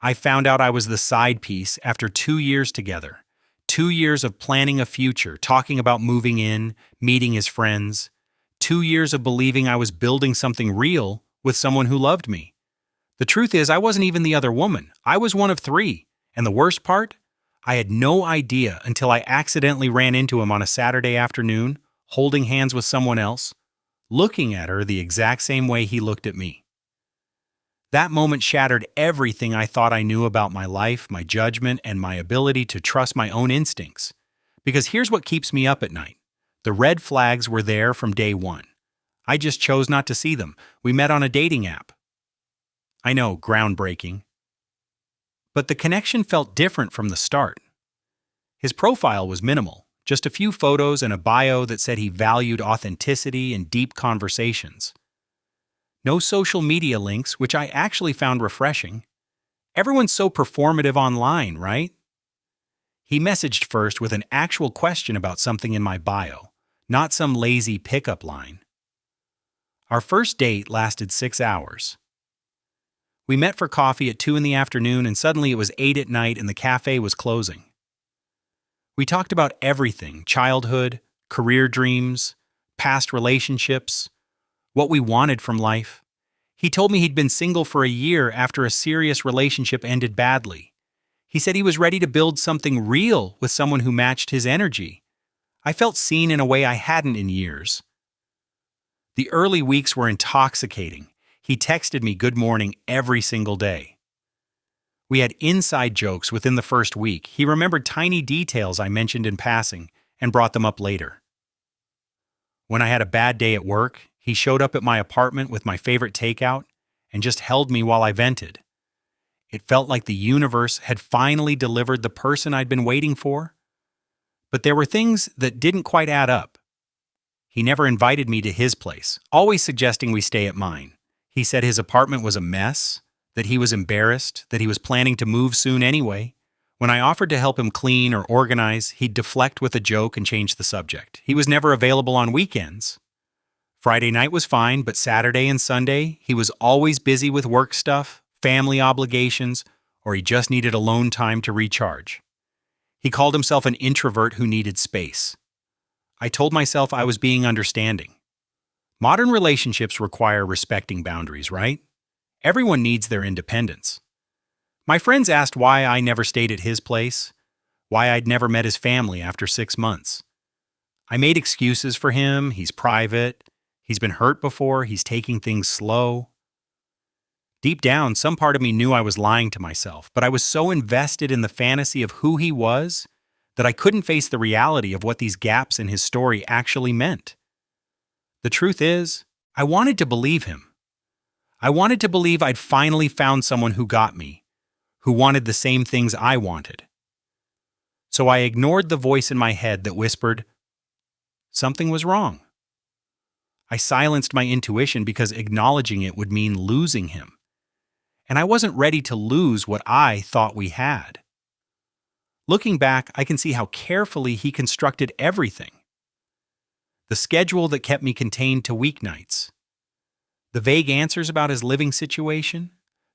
I found out I was the side piece after 2 years together. 2 years of planning a future, talking about moving in, meeting his friends. 2 years of believing I was building something real with someone who loved me. The truth is, I wasn't even the other woman. I was one of three. And the worst part? I had no idea until I accidentally ran into him on a Saturday afternoon, holding hands with someone else, looking at her the exact same way he looked at me. That moment shattered everything I thought I knew about my life, my judgment, and my ability to trust my own instincts. Because here's what keeps me up at night. The red flags were there from day one. I just chose not to see them. We met on a dating app. I know, groundbreaking. But the connection felt different from the start. His profile was minimal, just a few photos and a bio that said he valued authenticity and deep conversations. No social media links, which I actually found refreshing. Everyone's so performative online, right? He messaged first with an actual question about something in my bio, not some lazy pickup line. Our first date lasted 6 hours. We met for coffee at 2 in the afternoon, and suddenly it was 8 at night and the cafe was closing. We talked about everything: childhood, career dreams, past relationships, what we wanted from life. He told me he'd been single for a year after a serious relationship ended badly. He said he was ready to build something real with someone who matched his energy. I felt seen in a way I hadn't in years. The early weeks were intoxicating. He texted me good morning every single day. We had inside jokes within the first week. He remembered tiny details I mentioned in passing and brought them up later. When I had a bad day at work, he showed up at my apartment with my favorite takeout and just held me while I vented. It felt like the universe had finally delivered the person I'd been waiting for. But there were things that didn't quite add up. He never invited me to his place, always suggesting we stay at mine. He said his apartment was a mess, that he was embarrassed, that he was planning to move soon anyway. When I offered to help him clean or organize, he'd deflect with a joke and change the subject. He was never available on weekends. Friday night was fine, but Saturday and Sunday, he was always busy with work stuff, family obligations, or he just needed alone time to recharge. He called himself an introvert who needed space. I told myself I was being understanding. Modern relationships require respecting boundaries, right? Everyone needs their independence. My friends asked why I never stayed at his place, why I'd never met his family after 6 months. I made excuses for him. He's private. He's been hurt before. He's taking things slow. Deep down, some part of me knew I was lying to myself, but I was so invested in the fantasy of who he was that I couldn't face the reality of what these gaps in his story actually meant. The truth is, I wanted to believe him. I wanted to believe I'd finally found someone who got me, who wanted the same things I wanted. So I ignored the voice in my head that whispered, something was wrong. I silenced my intuition because acknowledging it would mean losing him. And I wasn't ready to lose what I thought we had. Looking back, I can see how carefully he constructed everything. The schedule that kept me contained to weeknights. The vague answers about his living situation.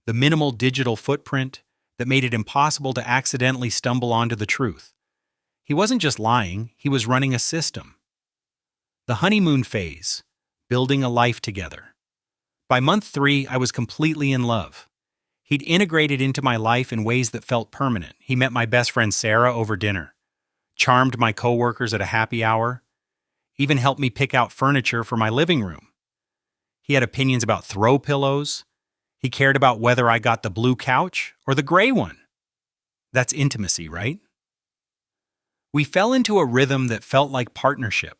The minimal digital footprint that made it impossible to accidentally stumble onto the truth. He wasn't just lying, he was running a system. The honeymoon phase, building a life together. By month 3, I was completely in love. He'd integrated into my life in ways that felt permanent. He met my best friend Sarah over dinner, charmed my coworkers at a happy hour, even helped me pick out furniture for my living room. He had opinions about throw pillows. He cared about whether I got the blue couch or the gray one. That's intimacy, right? We fell into a rhythm that felt like partnership.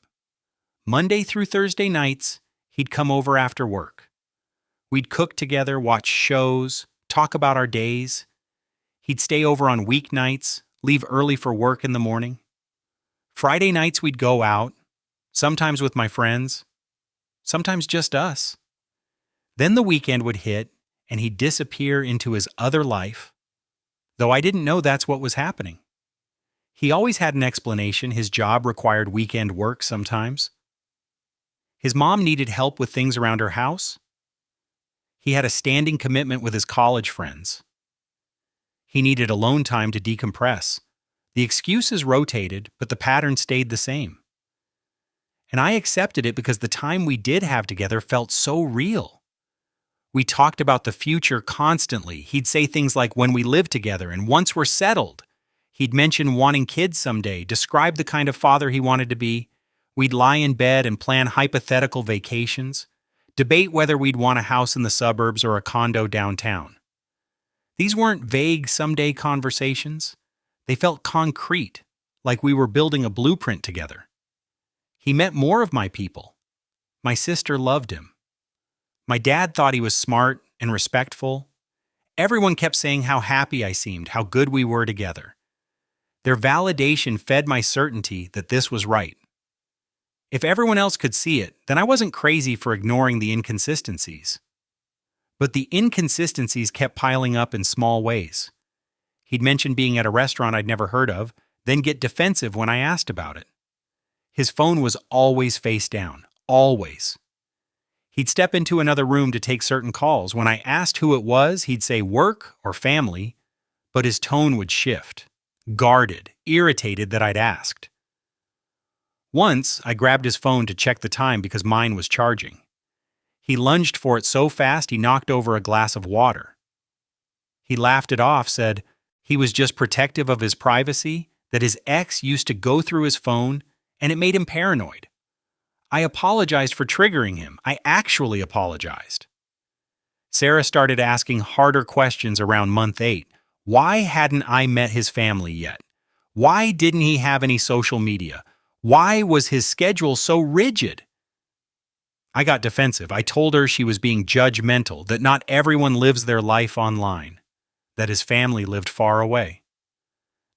Monday through Thursday nights, he'd come over after work. We'd cook together, watch shows, talk about our days. He'd stay over on weeknights, leave early for work in the morning. Friday nights we'd go out, sometimes with my friends, sometimes just us. Then the weekend would hit, and he'd disappear into his other life, though I didn't know that's what was happening. He always had an explanation. His job required weekend work sometimes. His mom needed help with things around her house. He had a standing commitment with his college friends. He needed alone time to decompress. The excuses rotated, but the pattern stayed the same. And I accepted it because the time we did have together felt so real. We talked about the future constantly. He'd say things like when we live together and once we're settled. He'd mention wanting kids someday, describe the kind of father he wanted to be. We'd lie in bed and plan hypothetical vacations, debate whether we'd want a house in the suburbs or a condo downtown. These weren't vague someday conversations. They felt concrete, like we were building a blueprint together. He met more of my people. My sister loved him. My dad thought he was smart and respectful. Everyone kept saying how happy I seemed, how good we were together. Their validation fed my certainty that this was right. If everyone else could see it, then I wasn't crazy for ignoring the inconsistencies. But the inconsistencies kept piling up in small ways. He'd mention being at a restaurant I'd never heard of, then get defensive when I asked about it. His phone was always face down, always. He'd step into another room to take certain calls. When I asked who it was, he'd say work or family, but his tone would shift, guarded, irritated that I'd asked. Once, I grabbed his phone to check the time because mine was charging. He lunged for it so fast he knocked over a glass of water. He laughed it off, said he was just protective of his privacy, that his ex used to go through his phone, and it made him paranoid. I apologized for triggering him. I actually apologized. Sarah started asking harder questions around month 8. Why hadn't I met his family yet? Why didn't he have any social media? Why was his schedule so rigid? I got defensive. I told her she was being judgmental, that not everyone lives their life online, that his family lived far away.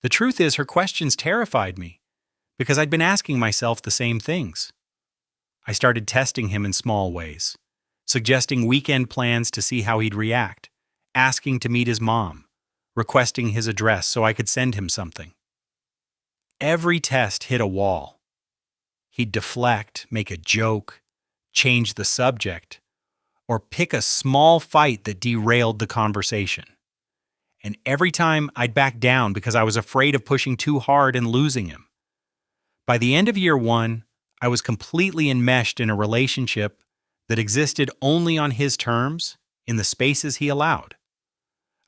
The truth is, her questions terrified me, because I'd been asking myself the same things. I started testing him in small ways, suggesting weekend plans to see how he'd react, asking to meet his mom, requesting his address so I could send him something. Every test hit a wall. He'd deflect, make a joke, change the subject, or pick a small fight that derailed the conversation. And every time I'd back down because I was afraid of pushing too hard and losing him. By the end of year 1, I was completely enmeshed in a relationship that existed only on his terms, in the spaces he allowed.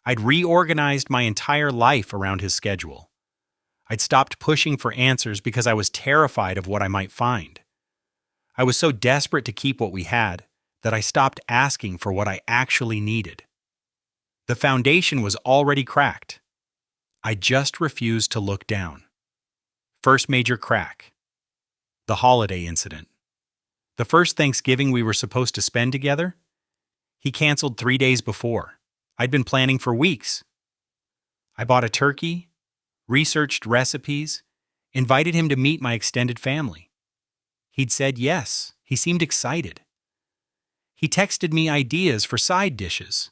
I'd reorganized my entire life around his schedule. I'd stopped pushing for answers because I was terrified of what I might find. I was so desperate to keep what we had that I stopped asking for what I actually needed. The foundation was already cracked. I just refused to look down. First major crack. The holiday incident. The first Thanksgiving we were supposed to spend together, he canceled 3 days before. I'd been planning for weeks. I bought a turkey, researched recipes, invited him to meet my extended family. He'd said yes. He seemed excited. He texted me ideas for side dishes.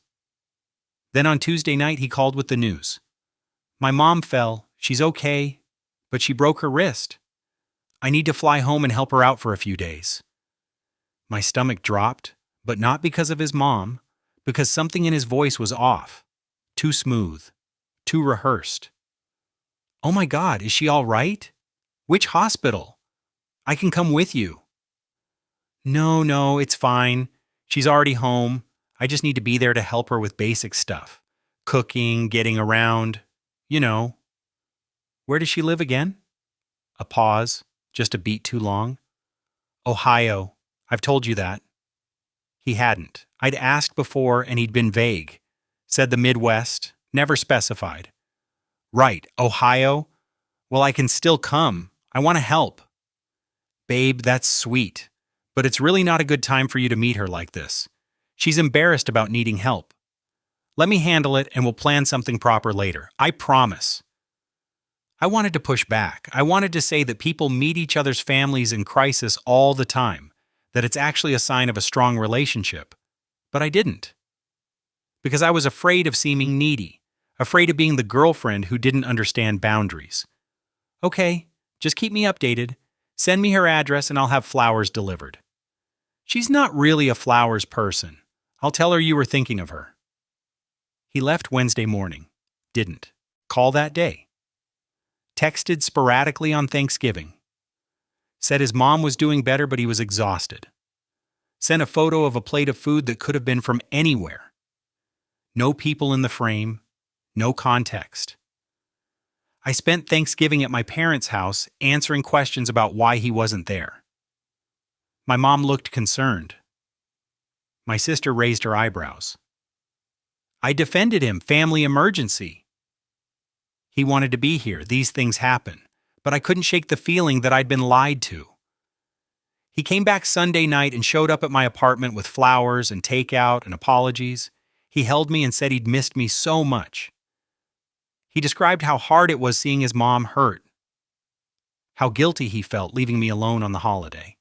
Then on Tuesday night, he called with the news. My mom fell. She's okay, but she broke her wrist. I need to fly home and help her out for a few days. My stomach dropped, but not because of his mom, because something in his voice was off. Too smooth. Too rehearsed. Oh my God, is she all right? Which hospital? I can come with you. No, it's fine. She's already home. I just need to be there to help her with basic stuff. Cooking, getting around, you know. Where does she live again? A pause, just a beat too long. Ohio. I've told you that. He hadn't. I'd asked before and he'd been vague. Said the Midwest, never specified. Right, Ohio? Well, I can still come. I want to help. Babe, that's sweet. But it's really not a good time for you to meet her like this. She's embarrassed about needing help. Let me handle it and we'll plan something proper later. I promise. I wanted to push back. I wanted to say that people meet each other's families in crisis all the time, that it's actually a sign of a strong relationship. But I didn't. Because I was afraid of seeming needy, afraid of being the girlfriend who didn't understand boundaries. Okay, just keep me updated. Send me her address and I'll have flowers delivered. She's not really a flowers person. I'll tell her you were thinking of her. He left Wednesday morning. Didn't. Call that day. Texted sporadically on Thanksgiving. Said his mom was doing better, but he was exhausted. Sent a photo of a plate of food that could have been from anywhere. No people in the frame, no context. I spent Thanksgiving at my parents' house answering questions about why he wasn't there. My mom looked concerned. My sister raised her eyebrows. I defended him, family emergency. He wanted to be here, these things happen, but I couldn't shake the feeling that I'd been lied to. He came back Sunday night and showed up at my apartment with flowers and takeout and apologies. He held me and said he'd missed me so much. He described how hard it was seeing his mom hurt, how guilty he felt leaving me alone on the holiday.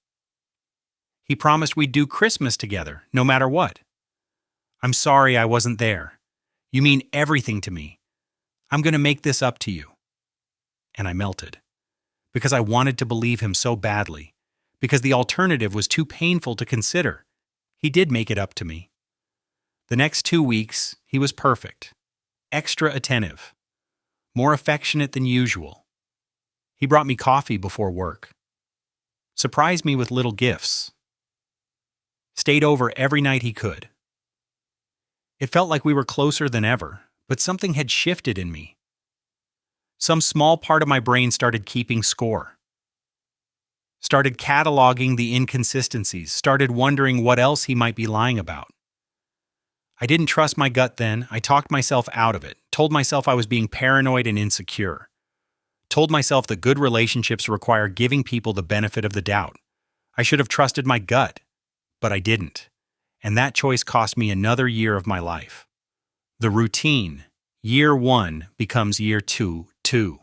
He promised we'd do Christmas together, no matter what. I'm sorry I wasn't there. You mean everything to me. I'm going to make this up to you. And I melted, because I wanted to believe him so badly, because the alternative was too painful to consider. He did make it up to me. The next 2 weeks, he was perfect, extra attentive, more affectionate than usual. He brought me coffee before work, surprised me with little gifts, stayed over every night he could. It felt like we were closer than ever, but something had shifted in me. Some small part of my brain started keeping score, started cataloging the inconsistencies, started wondering what else he might be lying about. I didn't trust my gut then. I talked myself out of it, told myself I was being paranoid and insecure, told myself that good relationships require giving people the benefit of the doubt. I should have trusted my gut, but I didn't, and that choice cost me another year of my life. The routine, year 1 becomes year 2, too.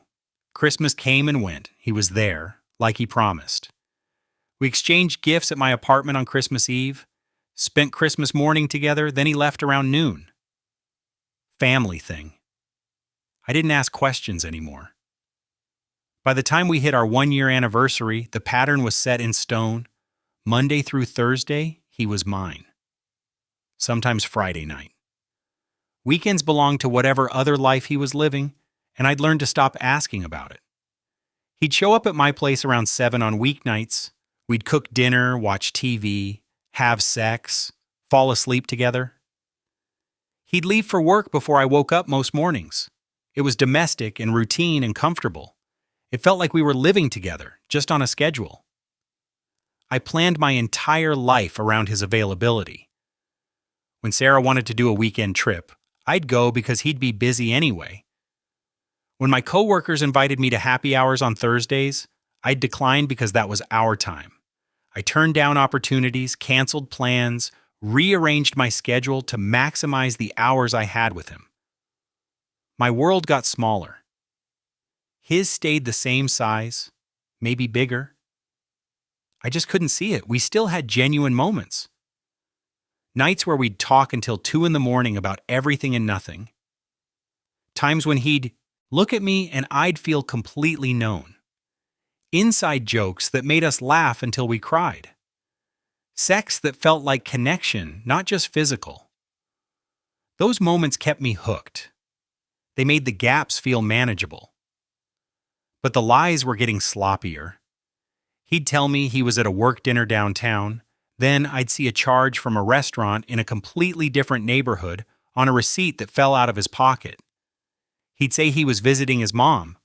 Christmas came and went. He was there, like he promised. We exchanged gifts at my apartment on Christmas Eve, spent Christmas morning together, then he left around noon. Family thing. I didn't ask questions anymore. By the time we hit our 1-year anniversary, the pattern was set in stone. Monday through Thursday, he was mine. Sometimes Friday night. Weekends belonged to whatever other life he was living, and I'd learned to stop asking about it. He'd show up at my place around 7 on weeknights. We'd cook dinner, watch TV, have sex, fall asleep together. He'd leave for work before I woke up most mornings. It was domestic and routine and comfortable. It felt like we were living together, just on a schedule. I planned my entire life around his availability. When Sarah wanted to do a weekend trip, I'd go because he'd be busy anyway. When my coworkers invited me to happy hours on Thursdays, I'd decline because that was our time. I turned down opportunities, canceled plans, rearranged my schedule to maximize the hours I had with him. My world got smaller. His stayed the same size, maybe bigger. I just couldn't see it. We still had genuine moments. Nights where we'd talk until 2 in the morning about everything and nothing. Times when he'd look at me and I'd feel completely known. Inside jokes that made us laugh until we cried. Sex that felt like connection, not just physical. Those moments kept me hooked. They made the gaps feel manageable. But the lies were getting sloppier. He'd tell me he was at a work dinner downtown. Then I'd see a charge from a restaurant in a completely different neighborhood on a receipt that fell out of his pocket. He'd say he was visiting his mom,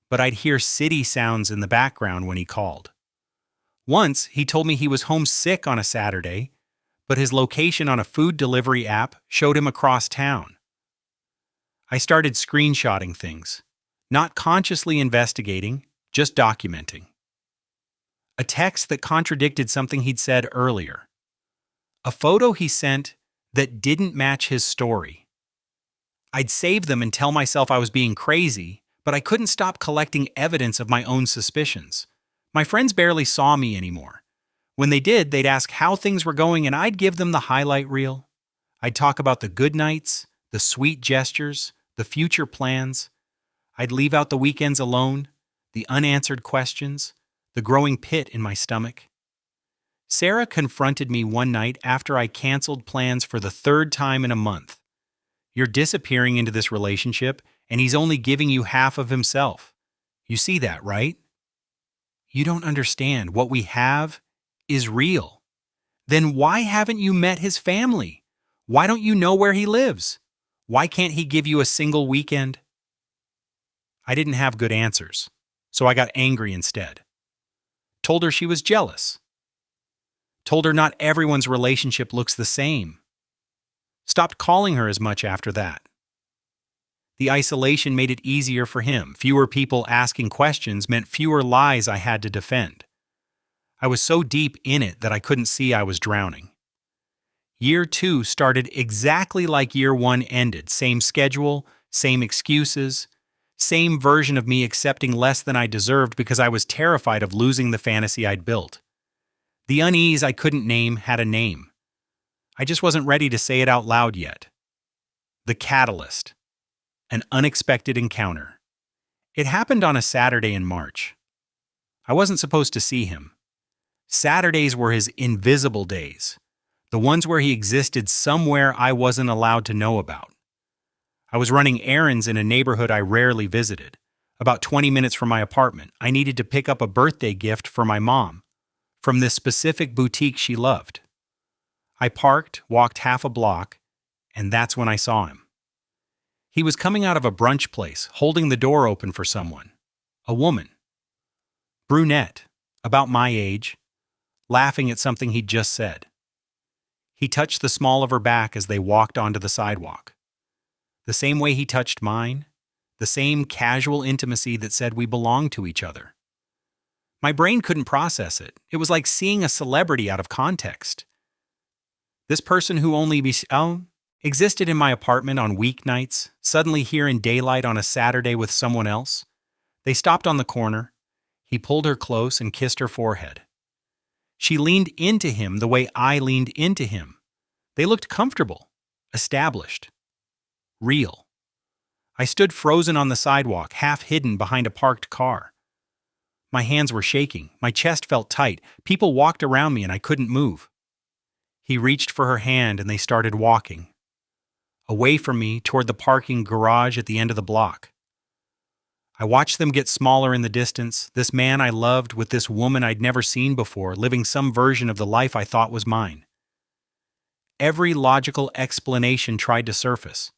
but I'd hear city sounds in the background when he called. Once, he told me he was homesick on a Saturday, but his location on a food delivery app showed him across town. I started screenshotting things, not consciously investigating, just documenting. A text that contradicted something he'd said earlier. A photo he sent that didn't match his story. I'd save them and tell myself I was being crazy, but I couldn't stop collecting evidence of my own suspicions. My friends barely saw me anymore. When they did, they'd ask how things were going and I'd give them the highlight reel. I'd talk about the good nights, the sweet gestures, the future plans. I'd leave out the weekends alone, the unanswered questions, the growing pit in my stomach. Sarah confronted me one night after I canceled plans for the 3rd time in a month. You're disappearing into this relationship, and he's only giving you half of himself. You see that, right? You don't understand. What we have is real. Then why haven't you met his family? Why don't you know where he lives? Why can't he give you a single weekend? I didn't have good answers, so I got angry instead. Told her she was jealous. Told her not everyone's relationship looks the same. Stopped calling her as much after that. The isolation made it easier for him. Fewer people asking questions meant fewer lies I had to defend. I was so deep in it that I couldn't see I was drowning. Year 2 started exactly like year 1 ended. Same schedule, same excuses, same version of me accepting less than I deserved because I was terrified of losing the fantasy I'd built. The unease I couldn't name had a name. I just wasn't ready to say it out loud yet. The catalyst. An unexpected encounter. It happened on a Saturday in March. I wasn't supposed to see him. Saturdays were his invisible days, the ones where he existed somewhere I wasn't allowed to know about. I was running errands in a neighborhood I rarely visited. About 20 minutes from my apartment, I needed to pick up a birthday gift for my mom, from this specific boutique she loved. I parked, walked half a block, and that's when I saw him. He was coming out of a brunch place, holding the door open for someone. A woman. Brunette, about my age, laughing at something he'd just said. He touched the small of her back as they walked onto the sidewalk. The same way he touched mine, the same casual intimacy that said we belonged to each other. My brain couldn't process it. It was like seeing a celebrity out of context. This person who only existed in my apartment on weeknights, suddenly here in daylight on a Saturday with someone else. They stopped on the corner. He pulled her close and kissed her forehead. She leaned into him the way I leaned into him. They looked comfortable, established, real. I stood frozen on the sidewalk, half hidden behind a parked car. My hands were shaking. My chest felt tight. People walked around me and I couldn't move. He reached for her hand and they started walking. Away from me toward the parking garage at the end of the block. I watched them get smaller in the distance, this man I loved with this woman I'd never seen before, living some version of the life I thought was mine. Every logical explanation tried to surface.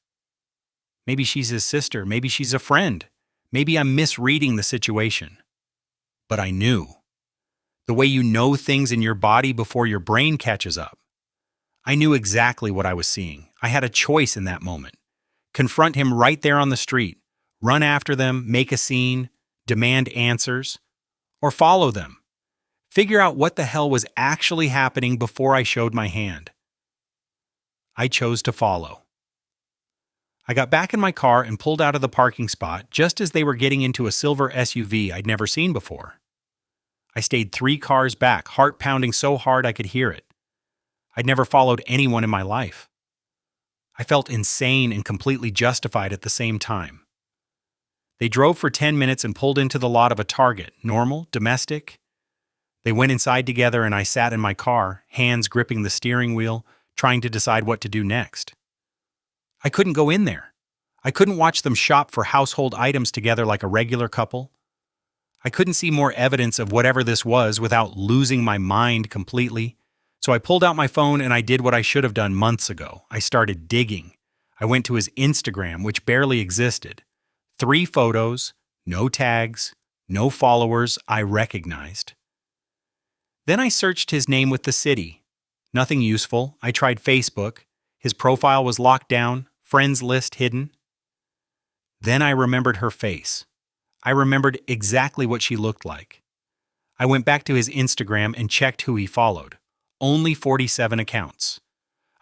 Maybe she's his sister, maybe she's a friend, maybe I'm misreading the situation. But I knew. The way you know things in your body before your brain catches up. I knew exactly what I was seeing. I had a choice in that moment. Confront him right there on the street, run after them, make a scene, demand answers, or follow them. Figure out what the hell was actually happening before I showed my hand. I chose to follow. I got back in my car and pulled out of the parking spot just as they were getting into a silver SUV I'd never seen before. I stayed 3 cars back, heart pounding so hard I could hear it. I'd never followed anyone in my life. I felt insane and completely justified at the same time. They drove for 10 minutes and pulled into the lot of a Target, normal, domestic. They went inside together and I sat in my car, hands gripping the steering wheel, trying to decide what to do next. I couldn't go in there. I couldn't watch them shop for household items together like a regular couple. I couldn't see more evidence of whatever this was without losing my mind completely. So I pulled out my phone and I did what I should have done months ago. I started digging. I went to his Instagram, which barely existed. 3 photos, no tags, no followers I recognized. Then I searched his name with the city. Nothing useful. I tried Facebook. His profile was locked down, friends list hidden. Then I remembered her face. I remembered exactly what she looked like. I went back to his Instagram and checked who he followed. Only 47 accounts.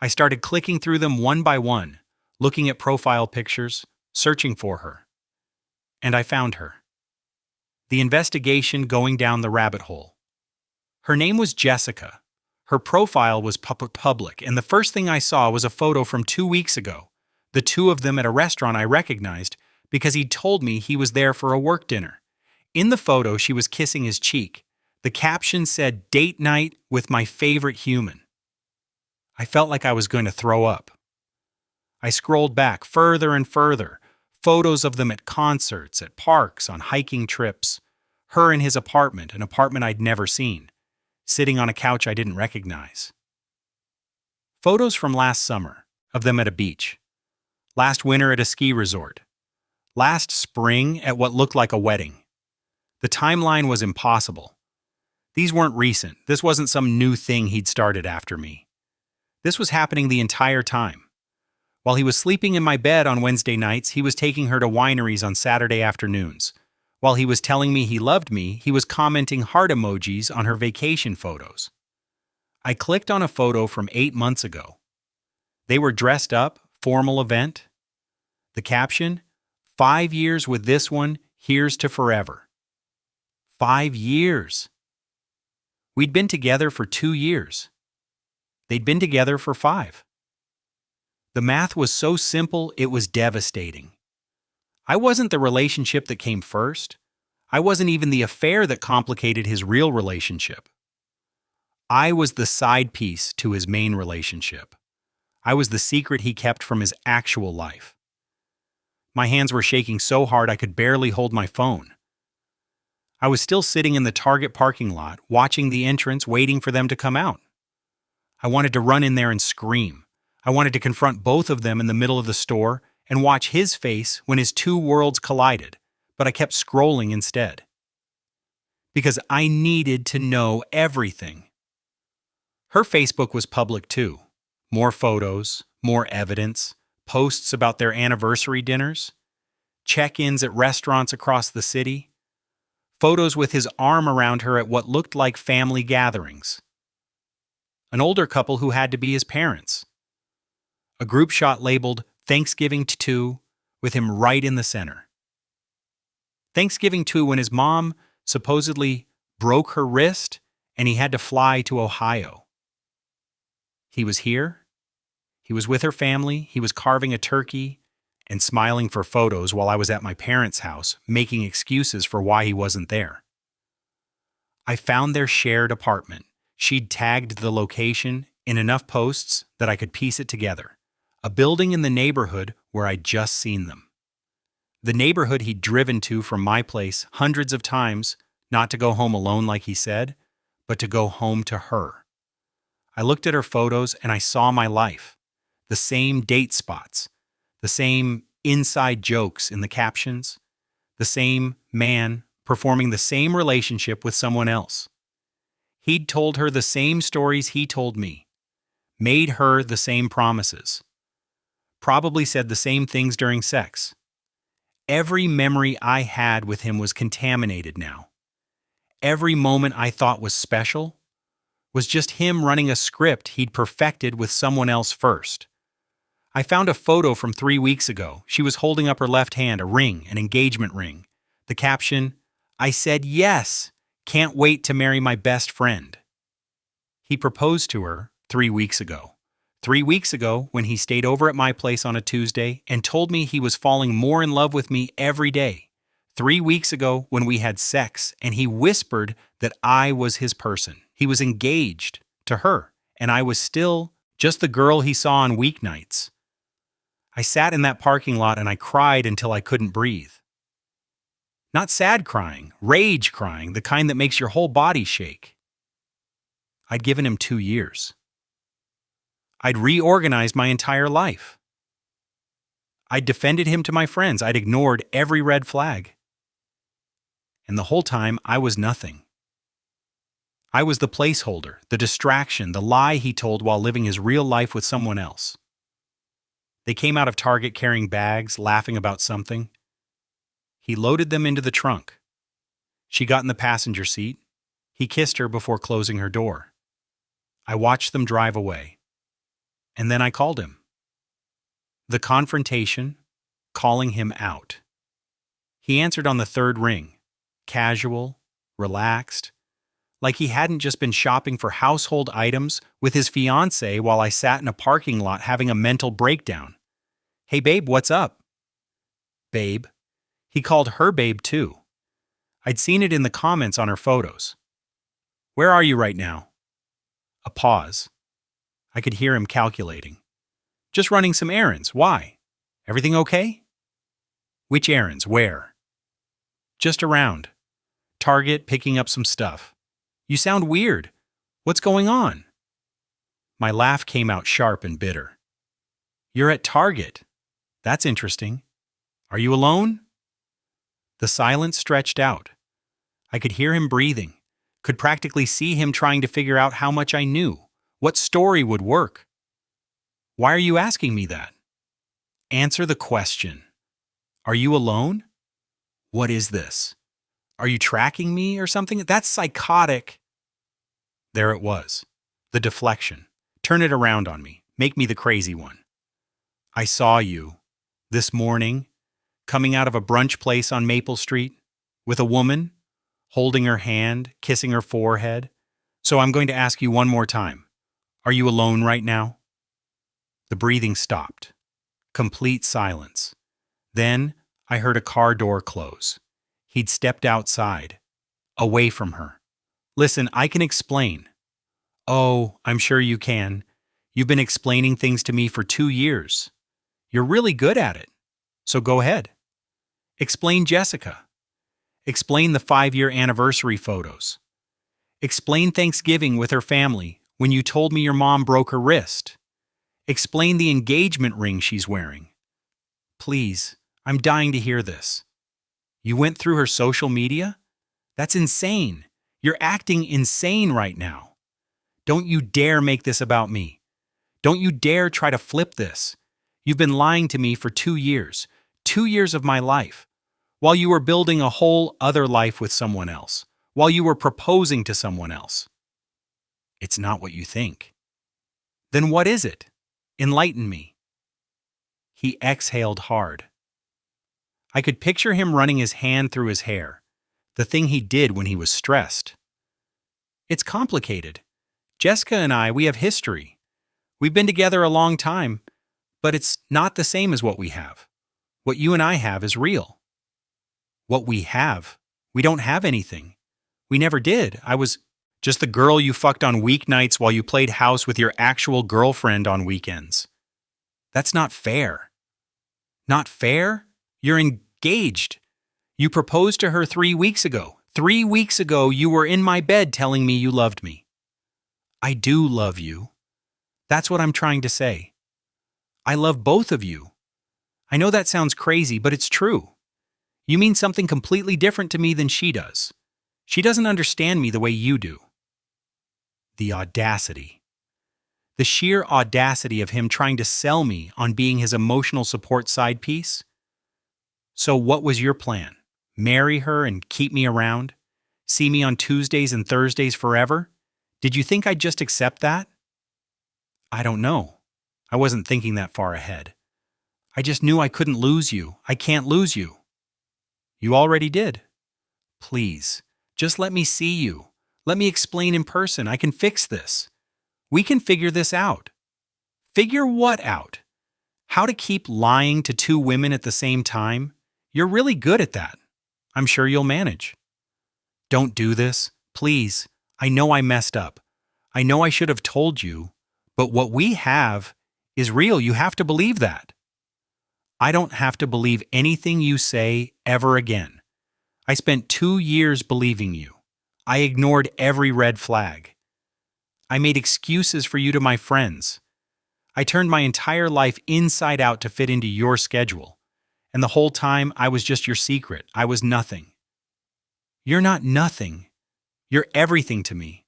I started clicking through them one by one, looking at profile pictures, searching for her. And I found her. The investigation going down the rabbit hole. Her name was Jessica. Her profile was public, and the first thing I saw was a photo from 2 weeks ago, the 2 of them at a restaurant I recognized because he'd told me he was there for a work dinner. In the photo, she was kissing his cheek. The caption said, "Date night with my favorite human." I felt like I was going to throw up. I scrolled back further and further, Photos of them at concerts, at parks, on hiking trips. Her in his apartment, an apartment I'd never seen, sitting on a couch I didn't recognize. Photos from last summer, of them at a beach. Last winter at a ski resort. Last spring at what looked like a wedding. The timeline was impossible. These weren't recent. This wasn't some new thing he'd started after me. This was happening the entire time. While he was sleeping in my bed on Wednesday nights, he was taking her to wineries on Saturday afternoons. While he was telling me he loved me, he was commenting heart emojis on her vacation photos. I clicked on a photo from 8 months ago. They were dressed up, formal event. The caption, 5 years with this one, here's to forever. 5 years. We'd been together for 2 years. They'd been together for 5. The math was so simple, it was devastating. I wasn't the relationship that came first. I wasn't even the affair that complicated his real relationship. I was the side piece to his main relationship. I was the secret he kept from his actual life. My hands were shaking so hard I could barely hold my phone. I was still sitting in the Target parking lot, watching the entrance, waiting for them to come out. I wanted to run in there and scream. I wanted to confront both of them in the middle of the store and watch his face when his two worlds collided, but I kept scrolling instead. Because I needed to know everything. Her Facebook was public too. More photos, more evidence, posts about their anniversary dinners, check-ins at restaurants across the city, photos with his arm around her at what looked like family gatherings. An older couple who had to be his parents. A group shot labeled Thanksgiving 2 with him right in the center. Thanksgiving 2 when his mom supposedly broke her wrist and he had to fly to Ohio. He was here. He was with her family. He was carving a turkey and smiling for photos while I was at my parents' house, making excuses for why he wasn't there. I found their shared apartment. She'd tagged the location in enough posts that I could piece it together. A building in the neighborhood where I'd just seen them. The neighborhood he'd driven to from my place hundreds of times, not to go home alone like he said, but to go home to her. I looked at her photos and I saw my life. The same date spots, the same inside jokes in the captions, the same man performing the same relationship with someone else. He'd told her the same stories he told me, made her the same promises, probably said the same things during sex. Every memory I had with him was contaminated now. Every moment I thought was special was just him running a script he'd perfected with someone else first. I found a photo from 3 weeks ago. She was holding up her left hand, a ring, an engagement ring. The caption, I said yes, can't wait to marry my best friend. He proposed to her 3 weeks ago. 3 weeks ago when he stayed over at my place on a Tuesday and told me he was falling more in love with me every day. 3 weeks ago when we had sex and he whispered that I was his person. He was engaged to her and I was still just the girl he saw on weeknights. I sat in that parking lot and I cried until I couldn't breathe. Not sad crying, rage crying, the kind that makes your whole body shake. I'd given him 2 years. I'd reorganized my entire life. I'd defended him to my friends. I'd ignored every red flag. And the whole time, I was nothing. I was the placeholder, the distraction, the lie he told while living his real life with someone else. They came out of Target carrying bags, laughing about something. He loaded them into the trunk. She got in the passenger seat. He kissed her before closing her door. I watched them drive away. And then I called him. The confrontation, calling him out. He answered on the third ring, casual, relaxed, like he hadn't just been shopping for household items with his fiancée while I sat in a parking lot having a mental breakdown. Hey babe, what's up? Babe. He called her babe too. I'd seen it in the comments on her photos. Where are you right now? A pause. I could hear him calculating. Just running some errands. Why? Everything okay? Which errands? Where? Just around. Target, picking up some stuff. You sound weird. What's going on? My laugh came out sharp and bitter. You're at Target. That's interesting. Are you alone? The silence stretched out. I could hear him breathing, could practically see him trying to figure out how much I knew, what story would work. Why are you asking me that? Answer the question. Are you alone? What is this? Are you tracking me or something? That's psychotic. There it was. The deflection. Turn it around on me. Make me the crazy one. I saw you, this morning, coming out of a brunch place on Maple Street, with a woman, holding her hand, kissing her forehead. So I'm going to ask you one more time. Are you alone right now? The breathing stopped. Complete silence. Then I heard a car door close. He'd stepped outside, away from her. Listen, I can explain. Oh, I'm sure you can. You've been explaining things to me for 2 years. You're really good at it. So go ahead. Explain Jessica. Explain the 5-year anniversary photos. Explain Thanksgiving with her family when you told me your mom broke her wrist. Explain the engagement ring she's wearing. Please, I'm dying to hear this. You went through her social media? That's insane. You're acting insane right now. Don't you dare make this about me. Don't you dare try to flip this. You've been lying to me for 2 years, 2 years of my life, while you were building a whole other life with someone else, while you were proposing to someone else. It's not what you think. Then what is it? Enlighten me. He exhaled hard. I could picture him running his hand through his hair, the thing he did when he was stressed. It's complicated. Jessica and I, we have history. We've been together a long time, but it's not the same as what we have. What you and I have is real. What we have? We don't have anything. We never did. I was just the girl you fucked on weeknights while you played house with your actual girlfriend on weekends. That's not fair. Not fair? You're engaged. You proposed to her 3 weeks ago. 3 weeks ago, you were in my bed telling me you loved me. I do love you. That's what I'm trying to say. I love both of you. I know that sounds crazy, but it's true. You mean something completely different to me than she does. She doesn't understand me the way you do. The audacity. The sheer audacity of him trying to sell me on being his emotional support side piece. So what was your plan? Marry her and keep me around? See me on Tuesdays and Thursdays forever? Did you think I'd just accept that? I don't know. I wasn't thinking that far ahead. I just knew I couldn't lose you. I can't lose you. You already did. Please, just let me see you. Let me explain in person. I can fix this. We can figure this out. Figure what out? How to keep lying to 2 women at the same time? You're really good at that. I'm sure you'll manage. Don't do this, please. I know I messed up. I know I should have told you, but what we have is real. You have to believe that. I don't have to believe anything you say ever again. I spent 2 years believing you. I ignored every red flag. I made excuses for you to my friends. I turned my entire life inside out to fit into your schedule. And the whole time I was just your secret. I was nothing. You're not nothing. You're everything to me.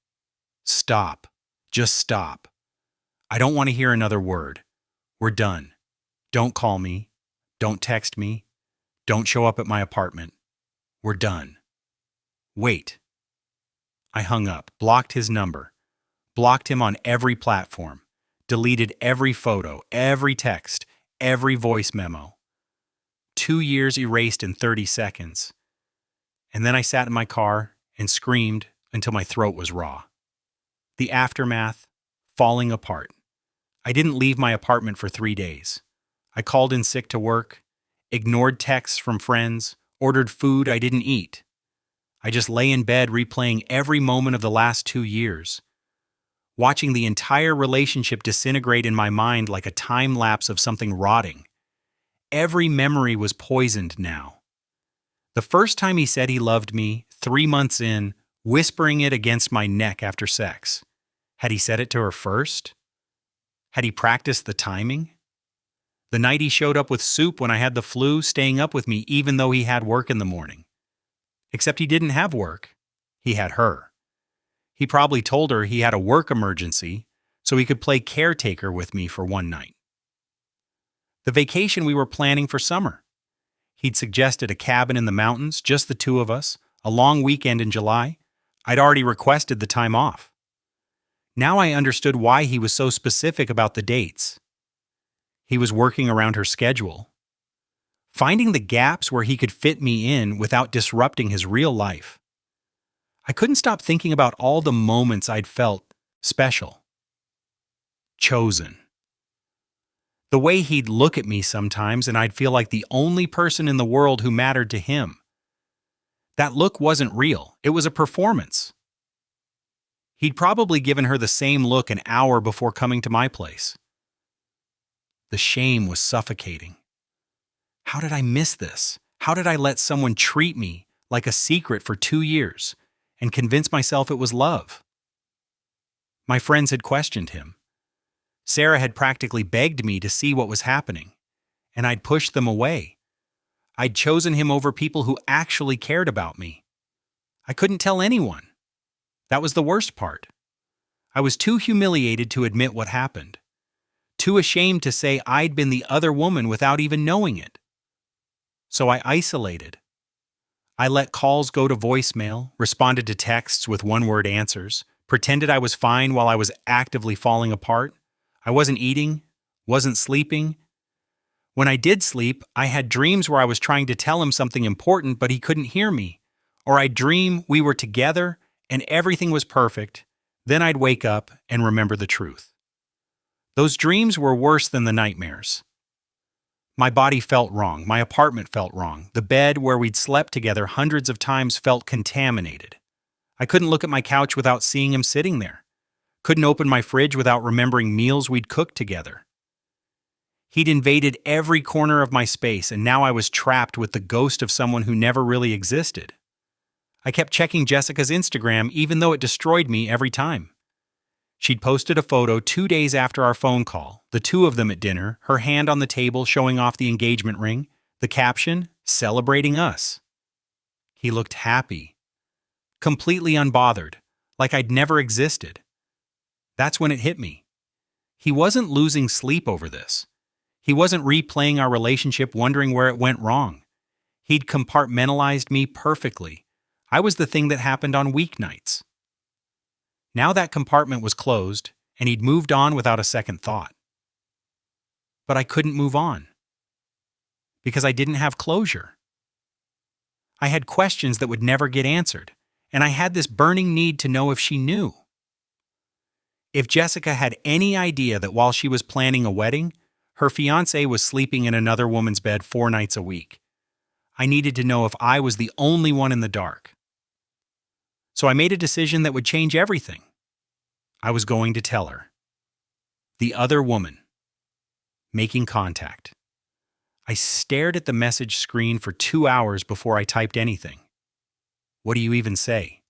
Stop. Just stop. I don't want to hear another word. We're done. Don't call me. Don't text me. Don't show up at my apartment. We're done. Wait. I hung up, blocked his number, blocked him on every platform, deleted every photo, every text, every voice memo. 2 years erased in 30 seconds. And then I sat in my car and screamed until my throat was raw. The aftermath, falling apart. I didn't leave my apartment for 3 days. I called in sick to work, ignored texts from friends, ordered food I didn't eat. I just lay in bed replaying every moment of the last 2 years, watching the entire relationship disintegrate in my mind like a time lapse of something rotting. every memory was poisoned now. The first time he said he loved me, 3 months in, whispering it against my neck after sex. Had he said it to her first? Had he practiced the timing? The night he showed up with soup when I had the flu, staying up with me even though he had work in the morning. Except he didn't have work. He had her. He probably told her he had a work emergency so he could play caretaker with me for one night. The vacation we were planning for summer. He'd suggested a cabin in the mountains, just the two of us, a long weekend in July. I'd already requested the time off. Now I understood why he was so specific about the dates. He was working around her schedule, finding the gaps where he could fit me in without disrupting his real life. I couldn't stop thinking about all the moments I'd felt special, chosen. The way he'd look at me sometimes and I'd feel like the only person in the world who mattered to him. That look wasn't real, it was a performance. He'd probably given her the same look an hour before coming to my place. The shame was suffocating. How did I miss this? How did I let someone treat me like a secret for 2 years and convince myself it was love? My friends had questioned him. Sarah had practically begged me to see what was happening, and I'd pushed them away. I'd chosen him over people who actually cared about me. I couldn't tell anyone. That was the worst part. I was too humiliated to admit what happened. Too ashamed to say I'd been the other woman without even knowing it. So I isolated. I let calls go to voicemail, responded to texts with one-word answers, pretended I was fine while I was actively falling apart. I wasn't eating, wasn't sleeping. When I did sleep, I had dreams where I was trying to tell him something important, but he couldn't hear me. Or I'd dream we were together and everything was perfect. Then I'd wake up and remember the truth. Those dreams were worse than the nightmares. My body felt wrong. My apartment felt wrong. The bed where we'd slept together hundreds of times felt contaminated. I couldn't look at my couch without seeing him sitting there. Couldn't open my fridge without remembering meals we'd cooked together. He'd invaded every corner of my space, and now I was trapped with the ghost of someone who never really existed. I kept checking Jessica's Instagram even though it destroyed me every time. She'd posted a photo 2 days after our phone call, the two of them at dinner, her hand on the table showing off the engagement ring, the caption, "Celebrating us." He looked happy, completely unbothered, like I'd never existed. That's when it hit me. He wasn't losing sleep over this. He wasn't replaying our relationship wondering where it went wrong. He'd compartmentalized me perfectly. I was the thing that happened on weeknights. Now that compartment was closed, and he'd moved on without a second thought. But I couldn't move on. Because I didn't have closure. I had questions that would never get answered, and I had this burning need to know if she knew. If Jessica had any idea that while she was planning a wedding, her fiancé was sleeping in another woman's bed 4 nights a week. I needed to know if I was the only one in the dark. So I made a decision that would change everything. I was going to tell her. The other woman. Making contact. I stared at the message screen for 2 hours before I typed anything. What do you even say?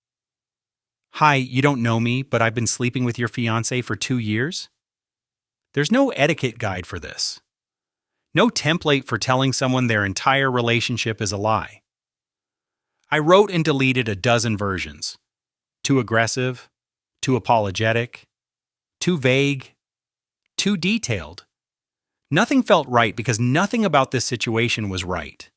Hi, you don't know me, but I've been sleeping with your fiancé for 2 years? There's no etiquette guide for this. No template for telling someone their entire relationship is a lie. I wrote and deleted a dozen versions. Too aggressive, too apologetic, too vague, too detailed. Nothing felt right because nothing about this situation was right.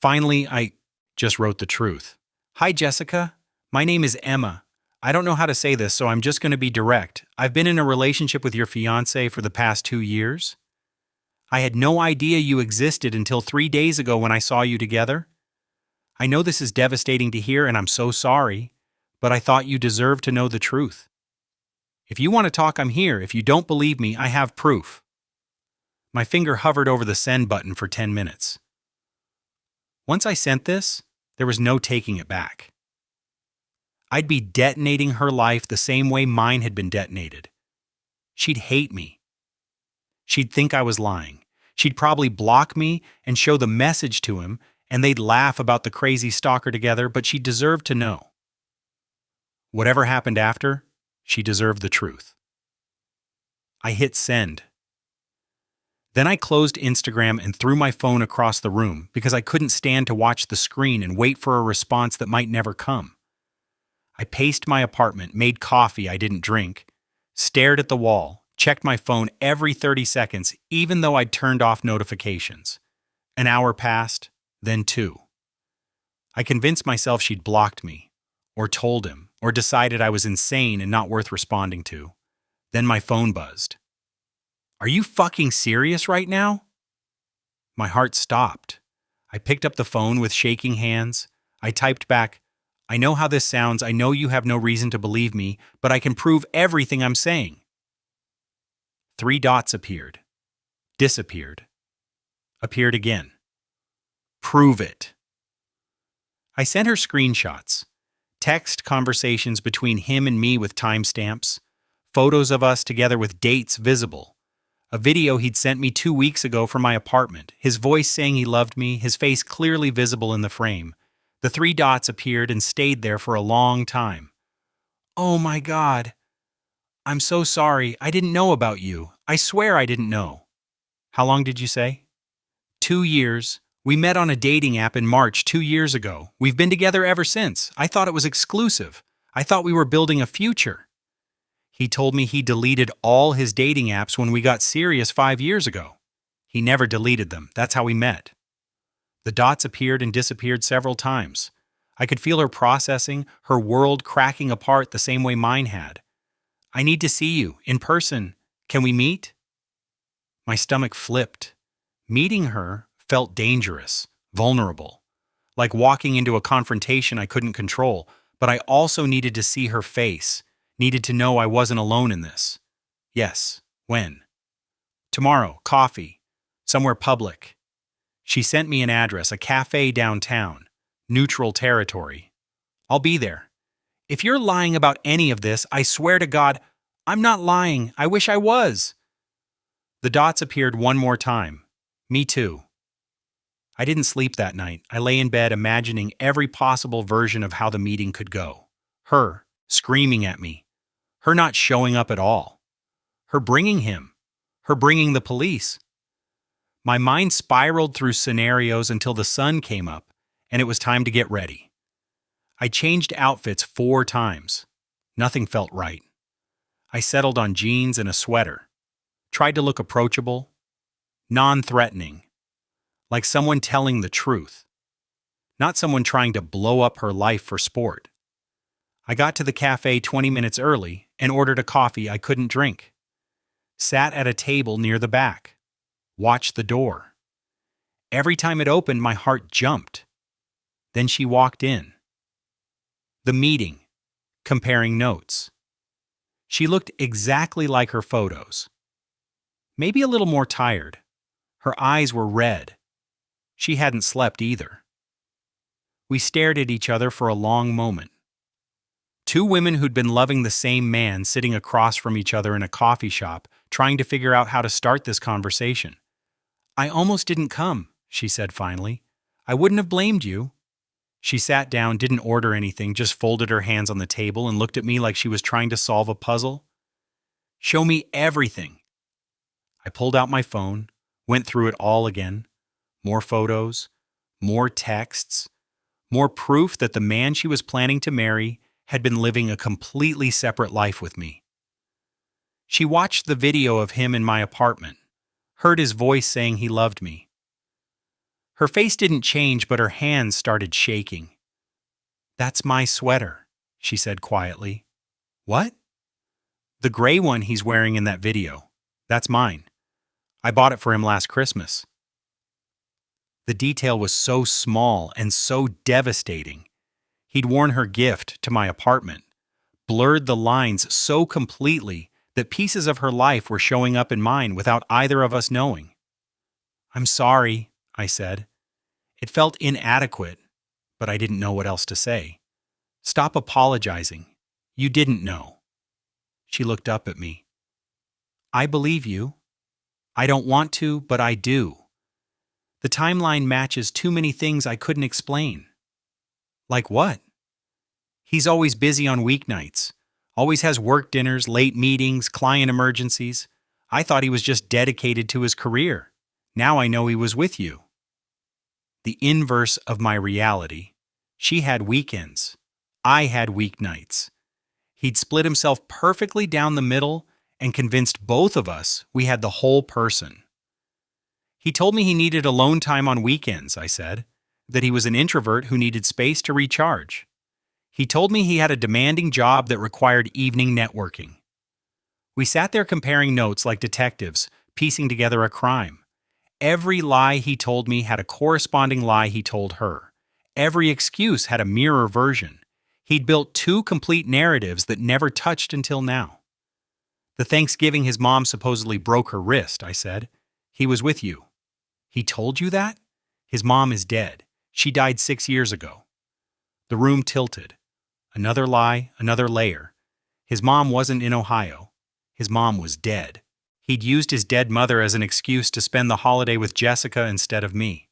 Finally, I just wrote the truth. Hi, Jessica. My name is Emma. I don't know how to say this, so I'm just going to be direct. I've been in a relationship with your fiancé for the past 2 years. I had no idea you existed until 3 days ago when I saw you together. I know this is devastating to hear and I'm so sorry, but I thought you deserved to know the truth. If you want to talk, I'm here. If you don't believe me, I have proof. My finger hovered over the send button for 10 minutes. Once I sent this, there was no taking it back. I'd be detonating her life the same way mine had been detonated. She'd hate me. She'd think I was lying. She'd probably block me and show the message to him, and they'd laugh about the crazy stalker together, but she deserved to know. Whatever happened after, she deserved the truth. I hit send. Then I closed Instagram and threw my phone across the room because I couldn't stand to watch the screen and wait for a response that might never come. I paced my apartment, made coffee I didn't drink, stared at the wall, checked my phone every 30 seconds, even though I'd turned off notifications. An hour passed, then 2. I convinced myself she'd blocked me, or told him, or decided I was insane and not worth responding to. Then my phone buzzed. Are you fucking serious right now? My heart stopped. I picked up the phone with shaking hands. I typed back, I know how this sounds. I know you have no reason to believe me, but I can prove everything I'm saying. 3 dots appeared. Disappeared. Appeared again. Prove it. I sent her screenshots. Text conversations between him and me with timestamps. Photos of us together with dates visible. A video he'd sent me 2 weeks ago from my apartment. His voice saying he loved me, his face clearly visible in the frame. The 3 dots appeared and stayed there for a long time. Oh my God. I'm so sorry. I didn't know about you. I swear I didn't know. How long did you say? 2 years. We met on a dating app in March 2 years ago. We've been together ever since. I thought it was exclusive. I thought we were building a future. He told me he deleted all his dating apps when we got serious 5 years ago. He never deleted them. That's how we met. The dots appeared and disappeared several times. I could feel her processing, her world cracking apart the same way mine had. I need to see you, in person. Can we meet? My stomach flipped. Meeting her felt dangerous, vulnerable, like walking into a confrontation I couldn't control, but I also needed to see her face, needed to know I wasn't alone in this. Yes, when? Tomorrow, coffee, somewhere public. She sent me an address, a cafe downtown, neutral territory. I'll be there. If you're lying about any of this, I swear to God, I'm not lying. I wish I was. The dots appeared one more time. Me too. I didn't sleep that night. I lay in bed imagining every possible version of how the meeting could go. Her screaming at me. Her not showing up at all. Her bringing him. Her bringing the police. My mind spiraled through scenarios until the sun came up, and it was time to get ready. I changed outfits 4 times. Nothing felt right. I settled on jeans and a sweater. Tried to look approachable, non-threatening, like someone telling the truth, not someone trying to blow up her life for sport. I got to the cafe 20 minutes early and ordered a coffee I couldn't drink. Sat at a table near the back. Watched the door. Every time it opened, my heart jumped. Then she walked in. The meeting. Comparing notes. She looked exactly like her photos. Maybe a little more tired. Her eyes were red. She hadn't slept either. We stared at each other for a long moment. 2 women who'd been loving the same man sitting across from each other in a coffee shop, trying to figure out how to start this conversation. I almost didn't come, she said finally. I wouldn't have blamed you. She sat down, didn't order anything, just folded her hands on the table and looked at me like she was trying to solve a puzzle. Show me everything. I pulled out my phone, went through it all again. More photos, more texts, more proof that the man she was planning to marry had been living a completely separate life with me. She watched the video of him in my apartment, heard his voice saying he loved me. Her face didn't change, but her hands started shaking. That's my sweater, she said quietly. What? The gray one he's wearing in that video. That's mine. I bought it for him last Christmas. The detail was so small and so devastating. He'd worn her gift to my apartment, blurred the lines so completely that pieces of her life were showing up in mine without either of us knowing. I'm sorry, I said. It felt inadequate, but I didn't know what else to say. Stop apologizing. You didn't know. She looked up at me. I believe you. I don't want to, but I do. The timeline matches too many things I couldn't explain. Like what? He's always busy on weeknights. Always has work dinners, late meetings, client emergencies. I thought he was just dedicated to his career. Now I know he was with you. The inverse of my reality. She had weekends. I had weeknights. He'd split himself perfectly down the middle and convinced both of us we had the whole person. He told me he needed alone time on weekends, I said, that he was an introvert who needed space to recharge. He told me he had a demanding job that required evening networking. We sat there comparing notes like detectives, piecing together a crime. Every lie he told me had a corresponding lie he told her. Every excuse had a mirror version. He'd built two complete narratives that never touched until now. The Thanksgiving his mom supposedly broke her wrist, I said. He was with you. He told you that? His mom is dead. She died 6 years ago. The room tilted. Another lie, another layer. His mom wasn't in Ohio. His mom was dead. He'd used his dead mother as an excuse to spend the holiday with Jessica instead of me.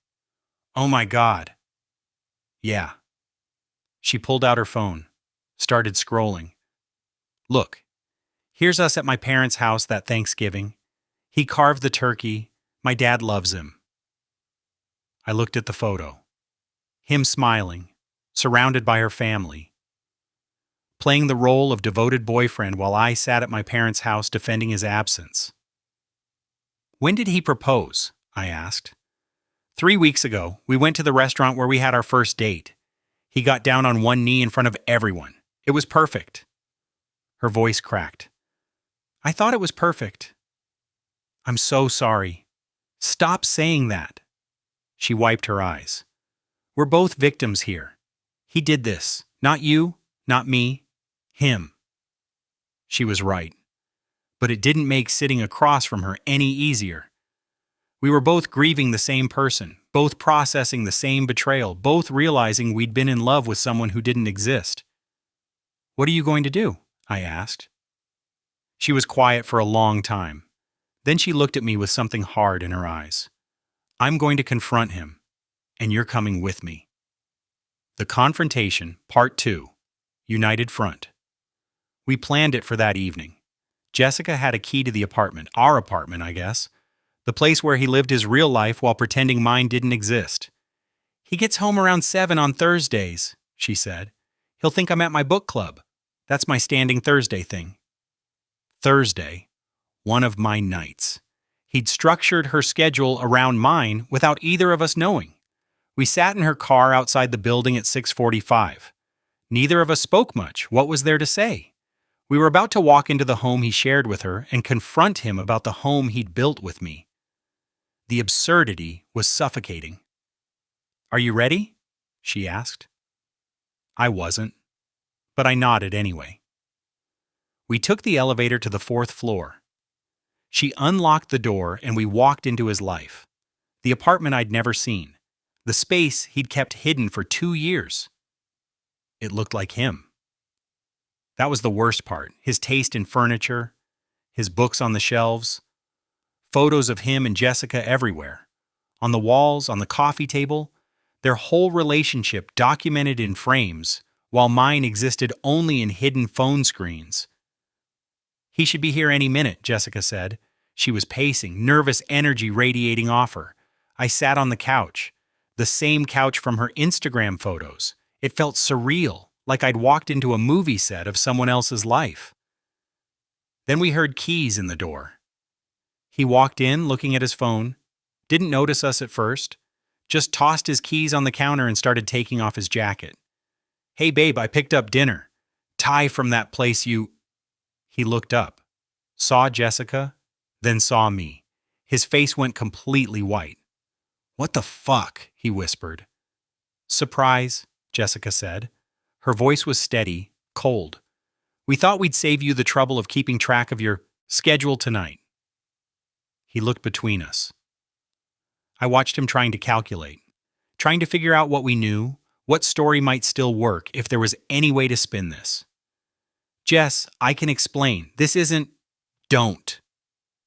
Oh my God. Yeah. She pulled out her phone, started scrolling. Look, here's us at my parents' house that Thanksgiving. He carved the turkey. My dad loves him. I looked at the photo. Him smiling, surrounded by her family, playing the role of devoted boyfriend while I sat at my parents' house defending his absence. When did he propose? I asked. 3 weeks ago, we went to the restaurant where we had our first date. He got down on one knee in front of everyone. It was perfect. Her voice cracked. I thought it was perfect. I'm so sorry. Stop saying that. She wiped her eyes. We're both victims here. He did this. Not you, not me. Him. She was right. But it didn't make sitting across from her any easier. We were both grieving the same person, both processing the same betrayal, both realizing we'd been in love with someone who didn't exist. What are you going to do? I asked. She was quiet for a long time. Then she looked at me with something hard in her eyes. I'm going to confront him, and you're coming with me. The Confrontation, Part 2, United Front. We planned it for that evening. Jessica had a key to the apartment, our apartment, I guess, the place where he lived his real life while pretending mine didn't exist. He gets home around 7 on Thursdays, she said. He'll think I'm at my book club. That's my standing Thursday thing. Thursday, one of my nights. He'd structured her schedule around mine without either of us knowing. We sat in her car outside the building at 6:45. Neither of us spoke much. What was there to say? We were about to walk into the home he shared with her and confront him about the home he'd built with me. The absurdity was suffocating. Are you ready? She asked. I wasn't, but I nodded anyway. We took the elevator to the 4th floor. She unlocked the door and we walked into his life. The apartment I'd never seen. The space he'd kept hidden for 2 years. It looked like him. That was the worst part, his taste in furniture, his books on the shelves, photos of him and Jessica everywhere. On the walls, on the coffee table, their whole relationship documented in frames, while mine existed only in hidden phone screens. He should be here any minute, Jessica said. She was pacing, nervous energy radiating off her. I sat on the couch, the same couch from her Instagram photos. It felt surreal, like I'd walked into a movie set of someone else's life. Then we heard keys in the door. He walked in, looking at his phone, didn't notice us at first, just tossed his keys on the counter and started taking off his jacket. Hey babe, I picked up dinner. Thai from that place you... He looked up, saw Jessica, then saw me. His face went completely white. What the fuck? He whispered. Surprise, Jessica said. Her voice was steady, cold. We thought we'd save you the trouble of keeping track of your schedule tonight. He looked between us. I watched him trying to calculate, trying to figure out what we knew, what story might still work if there was any way to spin this. Jess, I can explain. This isn't... Don't.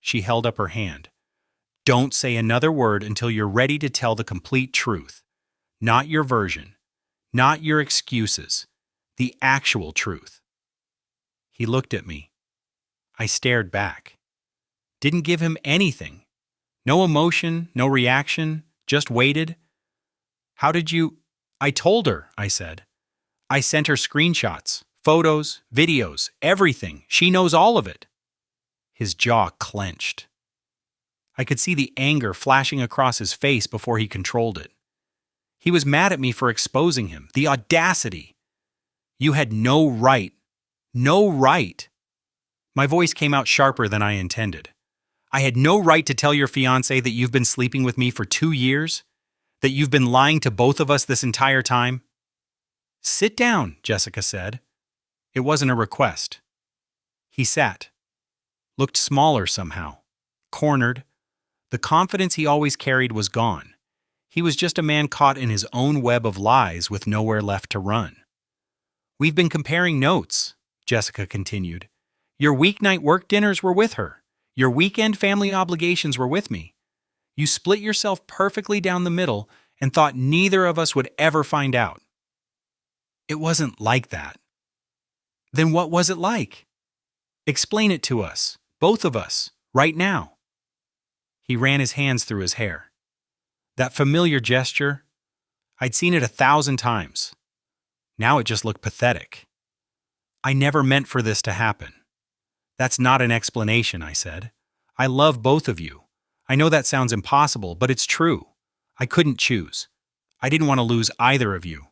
She held up her hand. Don't say another word until you're ready to tell the complete truth. Not your version. Not your excuses. The actual truth. He looked at me. I stared back. Didn't give him anything. No emotion, no reaction, just waited. How did you— I told her, I said. I sent her screenshots, photos, videos, everything. She knows all of it. His jaw clenched. I could see the anger flashing across his face before he controlled it. He was mad at me for exposing him. The audacity. You had no right. No right. My voice came out sharper than I intended. I had no right to tell your fiancé that you've been sleeping with me for 2 years? That you've been lying to both of us this entire time? Sit down, Jessica said. It wasn't a request. He sat. Looked smaller somehow. Cornered. The confidence he always carried was gone. He was just a man caught in his own web of lies with nowhere left to run. We've been comparing notes, Jessica continued. Your weeknight work dinners were with her. Your weekend family obligations were with me. You split yourself perfectly down the middle and thought neither of us would ever find out. It wasn't like that. Then what was it like? Explain it to us, both of us, right now. He ran his hands through his hair. That familiar gesture, I'd seen it 1,000 times. Now it just looked pathetic. I never meant for this to happen. That's not an explanation, I said. I love both of you. I know that sounds impossible, but it's true. I couldn't choose. I didn't want to lose either of you.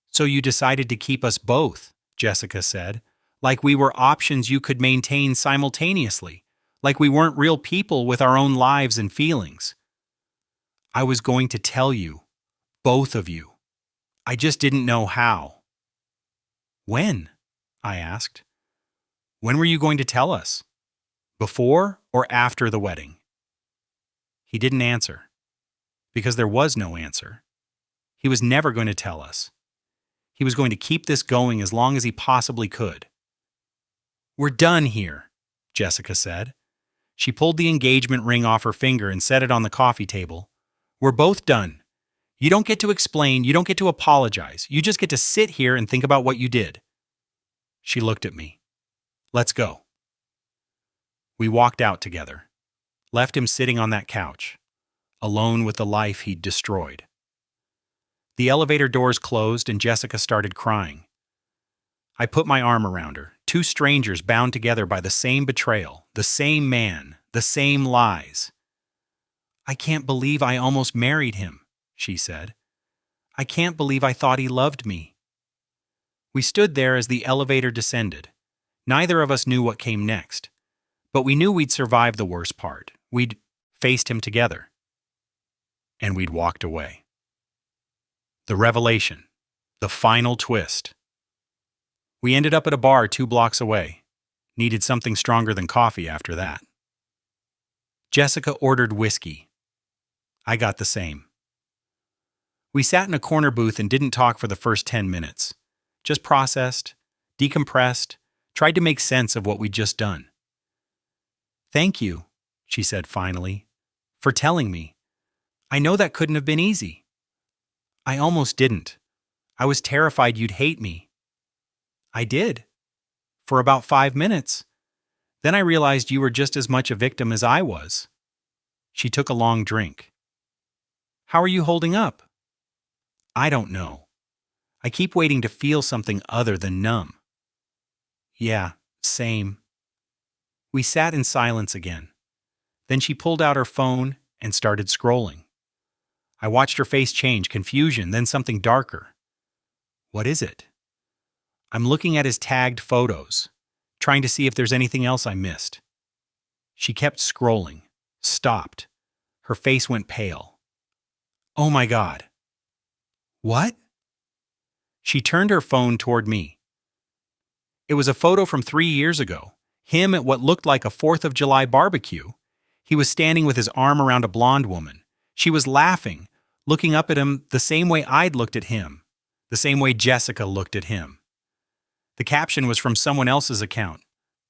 So you decided to keep us both, Jessica said, like we were options you could maintain simultaneously, like we weren't real people with our own lives and feelings. I was going to tell you, both of you. I just didn't know how. When? I asked. When were you going to tell us? Before or after the wedding? He didn't answer, because there was no answer. He was never going to tell us. He was going to keep this going as long as he possibly could. We're done here, Jessica said. She pulled the engagement ring off her finger and set it on the coffee table. We're both done. You don't get to explain, you don't get to apologize. You just get to sit here and think about what you did. She looked at me. Let's go. We walked out together, left him sitting on that couch, alone with the life he'd destroyed. The elevator doors closed and Jessica started crying. I put my arm around her, two strangers bound together by the same betrayal, the same man, the same lies. I can't believe I almost married him, she said. I can't believe I thought he loved me. We stood there as the elevator descended. Neither of us knew what came next, but we knew we'd survived the worst part. We'd faced him together. And we'd walked away. The revelation, the final twist. We ended up at a bar 2 blocks away. Needed something stronger than coffee after that. Jessica ordered whiskey. I got the same. We sat in a corner booth and didn't talk for the first 10 minutes. Just processed, decompressed, tried to make sense of what we'd just done. Thank you, she said finally, for telling me. I know that couldn't have been easy. I almost didn't. I was terrified you'd hate me. I did. For about 5 minutes. Then I realized you were just as much a victim as I was. She took a long drink. How are you holding up? I don't know. I keep waiting to feel something other than numb. Yeah, same. We sat in silence again. Then she pulled out her phone and started scrolling. I watched her face change, confusion, then something darker. What is it? I'm looking at his tagged photos, trying to see if there's anything else I missed. She kept scrolling, stopped. Her face went pale. Oh my God. What? She turned her phone toward me. It was a photo from 3 years ago, him at what looked like a 4th of July barbecue. He was standing with his arm around a blonde woman. She was laughing, looking up at him the same way I'd looked at him, the same way Jessica looked at him. The caption was from someone else's account.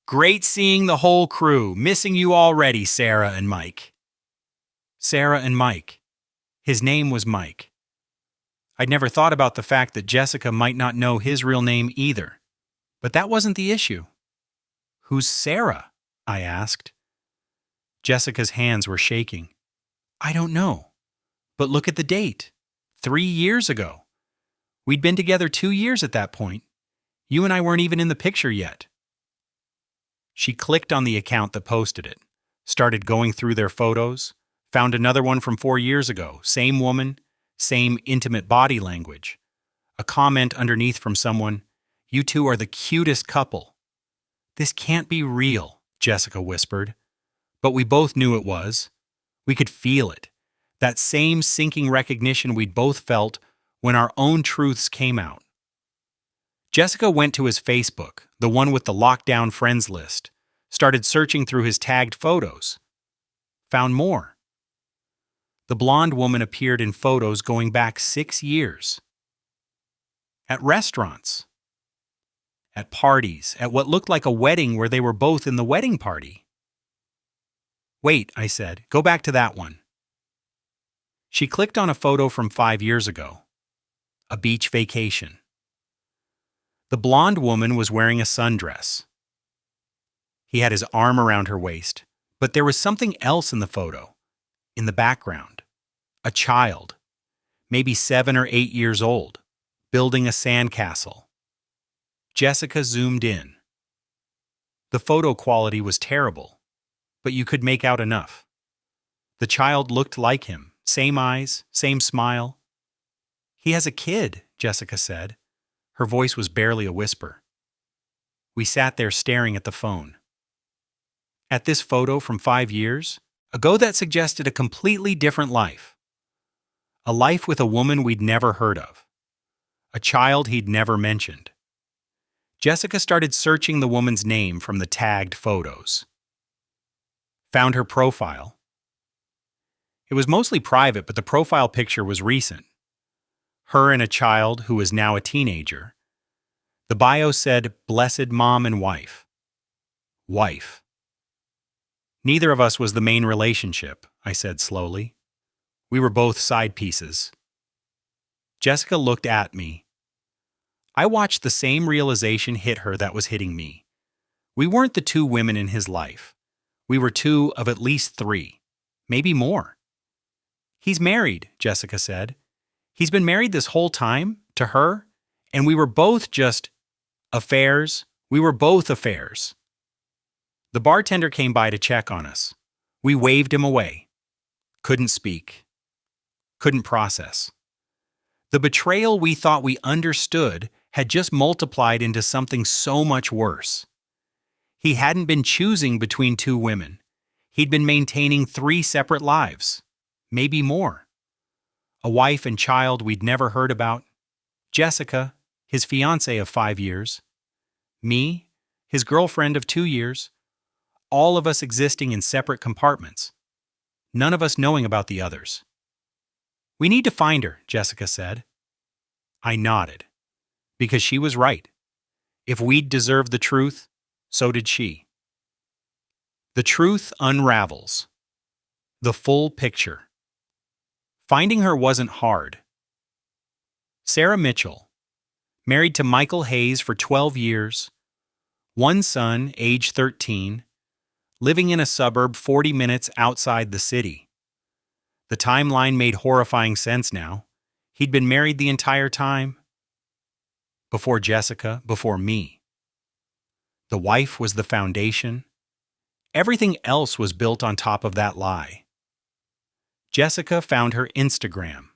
Great seeing the whole crew, missing you already, Sarah and Mike. Sarah and Mike. His name was Mike. I'd never thought about the fact that Jessica might not know his real name either. But that wasn't the issue. Who's Sarah? I asked. Jessica's hands were shaking. I don't know. But look at the date. 3 years ago. We'd been together 2 years at that point. You and I weren't even in the picture yet. She clicked on the account that posted it, started going through their photos, found another one from 4 years ago, same woman, same intimate body language. A comment underneath from someone, "You two are the cutest couple." "This can't be real," Jessica whispered. But we both knew it was. We could feel it. That same sinking recognition we'd both felt when our own truths came out. Jessica went to his Facebook, the one with the lockdown friends list, started searching through his tagged photos. Found more. The blonde woman appeared in photos going back 6 years. At restaurants. At parties, at what looked like a wedding where they were both in the wedding party. "Wait," I said, "go back to that one." She clicked on a photo from 5 years ago. A beach vacation. The blonde woman was wearing a sundress. He had his arm around her waist, but there was something else in the photo, in the background. A child, maybe 7 or 8 years old, building a sandcastle. Jessica zoomed in. The photo quality was terrible, but you could make out enough. The child looked like him, same eyes, same smile. "He has a kid," Jessica said. Her voice was barely a whisper. We sat there staring at the phone. At this photo from 5 years ago that suggested a completely different life. A life with a woman we'd never heard of. A child he'd never mentioned. Jessica started searching the woman's name from the tagged photos. Found her profile. It was mostly private, but the profile picture was recent. Her and a child who was now a teenager. The bio said, "Blessed mom and wife." Wife. Neither of us was the main relationship, I said slowly. We were both side pieces. Jessica looked at me. I watched the same realization hit her that was hitting me. We weren't the 2 women in his life. We were 2 of at least 3, maybe more. "He's married," Jessica said. "He's been married this whole time, to her, and we were both just affairs. We were both affairs." The bartender came by to check on us. We waved him away. Couldn't speak. Couldn't process. The betrayal we thought we understood had just multiplied into something so much worse. He hadn't been choosing between 2 women. He'd been maintaining 3 separate lives, maybe more. A wife and child we'd never heard about. Jessica, his fiancée of 5 years. Me, his girlfriend of 2 years. All of us existing in separate compartments. None of us knowing about the others. "We need to find her," Jessica said. I nodded, because she was right. If we'd deserved the truth, so did she. The truth unravels. The full picture. Finding her wasn't hard. Sarah Mitchell, married to Michael Hayes for 12 years, 1 son, age 13, living in a suburb 40 minutes outside the city. The timeline made horrifying sense now. He'd been married the entire time. Before Jessica, before me. The wife was the foundation. Everything else was built on top of that lie. Jessica found her Instagram.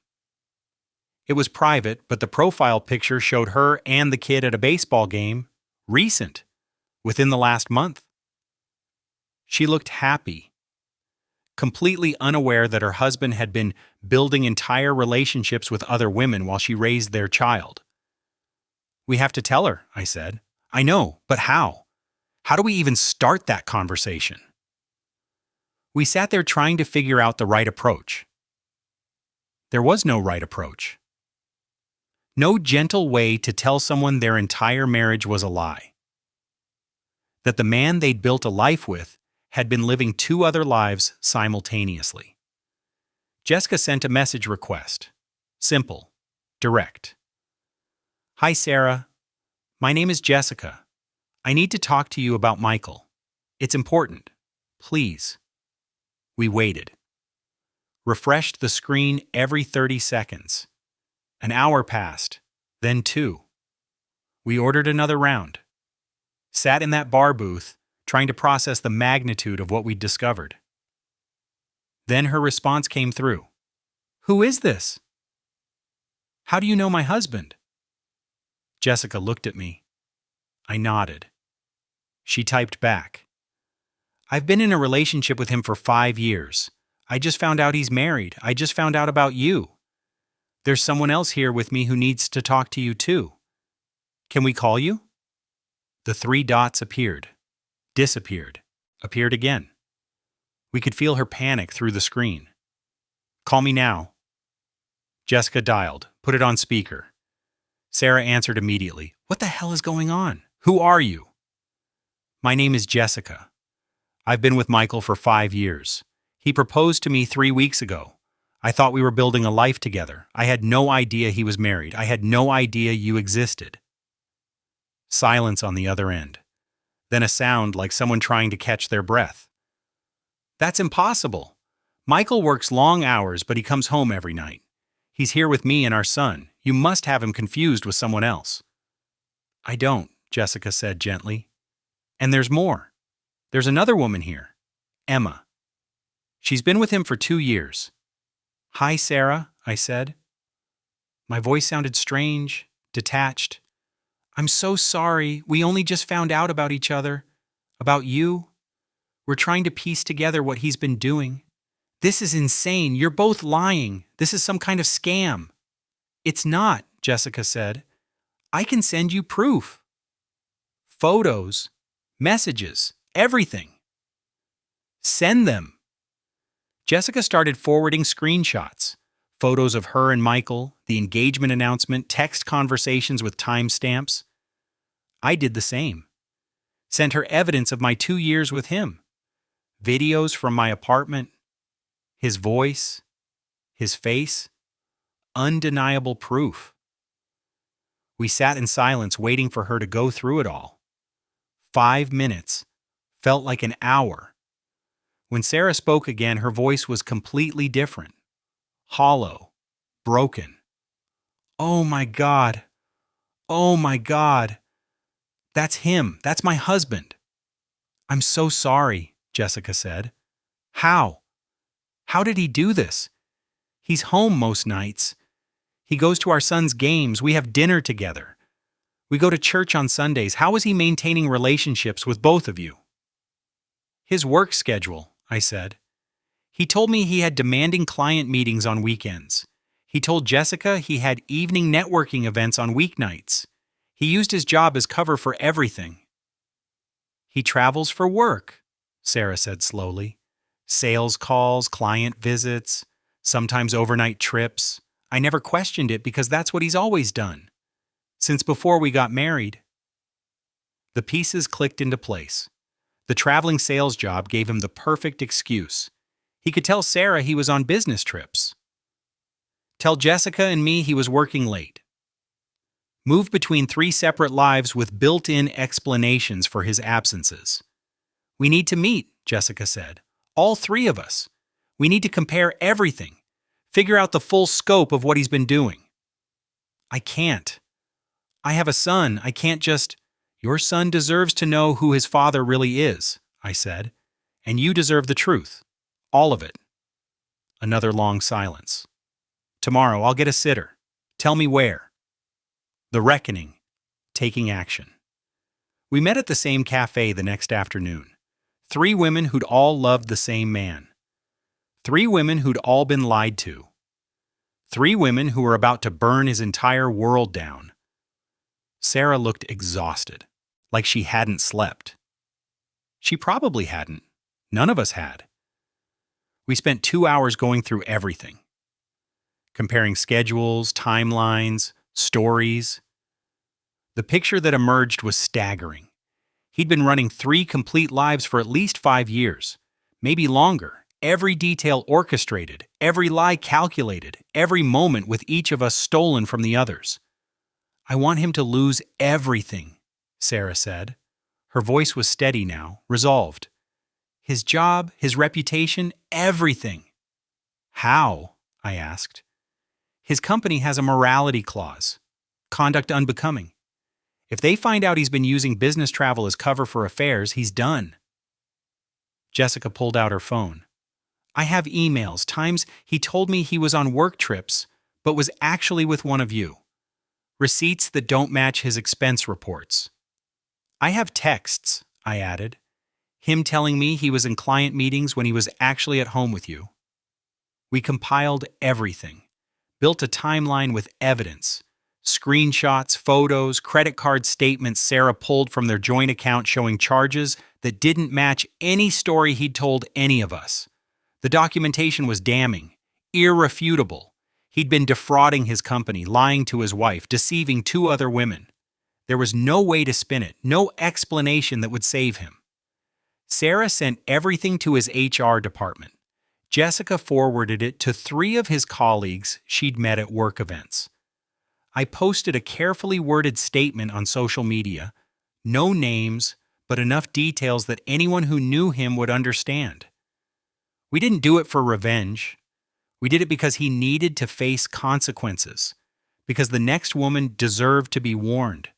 It was private, but the profile picture showed her and the kid at a baseball game, recent, within the last month. She looked happy, completely unaware that her husband had been building entire relationships with other women while she raised their child. "We have to tell her," I said. "I know, but how? How do we even start that conversation?" We sat there trying to figure out the right approach. There was no right approach. No gentle way to tell someone their entire marriage was a lie. That the man they'd built a life with had been living 2 other lives simultaneously. Jessica sent a message request. Simple. Direct. Hi, Sarah. My name is Jessica. I need to talk to you about Michael. It's important. Please. We waited. Refreshed the screen every 30 seconds. An hour passed, then 2. We ordered another round. Sat in that bar booth, trying to process the magnitude of what we'd discovered. Then her response came through. Who is this? How do you know my husband? Jessica looked at me. I nodded. She typed back. I've been in a relationship with him for 5 years. I just found out he's married. I just found out about you. There's someone else here with me who needs to talk to you too. Can we call you? The 3 dots appeared, disappeared, appeared again. We could feel her panic through the screen. Call me now. Jessica dialed, put it on speaker. Sarah answered immediately. What the hell is going on? Who are you? My name is Jessica. I've been with Michael for 5 years. He proposed to me 3 weeks ago. I thought we were building a life together. I had no idea he was married. I had no idea you existed. Silence on the other end. Then a sound like someone trying to catch their breath. That's impossible. Michael works long hours, but he comes home every night. He's here with me and our son. You must have him confused with someone else. I don't, Jessica said gently. And there's more. There's another woman here, Emma. She's been with him for 2 years. Hi, Sarah, I said. My voice sounded strange, detached. I'm so sorry. We only just found out about each other. About you. We're trying to piece together what he's been doing. This is insane. You're both lying. This is some kind of scam. It's not, Jessica said. I can send you proof. Photos, messages, everything. Send them. Jessica started forwarding screenshots. Photos of her and Michael, the engagement announcement, text conversations with timestamps. I did the same. Sent her evidence of my 2 years with him. Videos from my apartment. His voice. His face. Undeniable proof. We sat in silence waiting for her to go through it all. 5 minutes. Felt like an hour. When Sarah spoke again, her voice was completely different. Hollow. Broken. Oh my God. Oh my God. That's him. That's my husband. I'm so sorry, Jessica said. How? How did he do this? He's home most nights. He goes to our son's games. We have dinner together. We go to church on Sundays. How is he maintaining relationships with both of you? His work schedule, I said. He told me he had demanding client meetings on weekends. He told Jessica he had evening networking events on weeknights. He used his job as cover for everything. He travels for work, Sarah said slowly. Sales calls, client visits, sometimes overnight trips. I never questioned it because that's what he's always done. Since before we got married. The pieces clicked into place. The traveling sales job gave him the perfect excuse. He could tell Sarah he was on business trips. Tell Jessica and me he was working late. Move between 3 separate lives with built-in explanations for his absences. We need to meet, Jessica said. All 3 of us. We need to compare everything. Figure out the full scope of what he's been doing. I can't. I have a son. I can't just... Your son deserves to know who his father really is, I said. And you deserve the truth. All of it. Another long silence. Tomorrow I'll get a sitter. Tell me where. The reckoning. Taking action. We met at the same cafe the next afternoon. 3 women who'd all loved the same man. 3 women who'd all been lied to. 3 women who were about to burn his entire world down. Sarah looked exhausted, like she hadn't slept. She probably hadn't. None of us had. We spent 2 hours going through everything. Comparing schedules, timelines, stories. The picture that emerged was staggering. He'd been running 3 complete lives for at least 5 years, maybe longer, every detail orchestrated, every lie calculated, every moment with each of us stolen from the others. I want him to lose everything, Sarah said. Her voice was steady now, resolved. His job, his reputation, everything. How? I asked. His company has a morality clause. Conduct unbecoming. If they find out he's been using business travel as cover for affairs, he's done. Jessica pulled out her phone. I have emails, times he told me he was on work trips, but was actually with one of you. Receipts that don't match his expense reports. I have texts, I added. Him telling me he was in client meetings when he was actually at home with you. We compiled everything, built a timeline with evidence, screenshots, photos, credit card statements Sarah pulled from their joint account showing charges that didn't match any story he'd told any of us. The documentation was damning, irrefutable. He'd been defrauding his company, lying to his wife, deceiving 2 other women. There was no way to spin it, no explanation that would save him. Sarah sent everything to his HR department. Jessica forwarded it to 3 of his colleagues she'd met at work events. I posted a carefully worded statement on social media. No names, but enough details that anyone who knew him would understand. We didn't do it for revenge. We did it because he needed to face consequences, because the next woman deserved to be warned,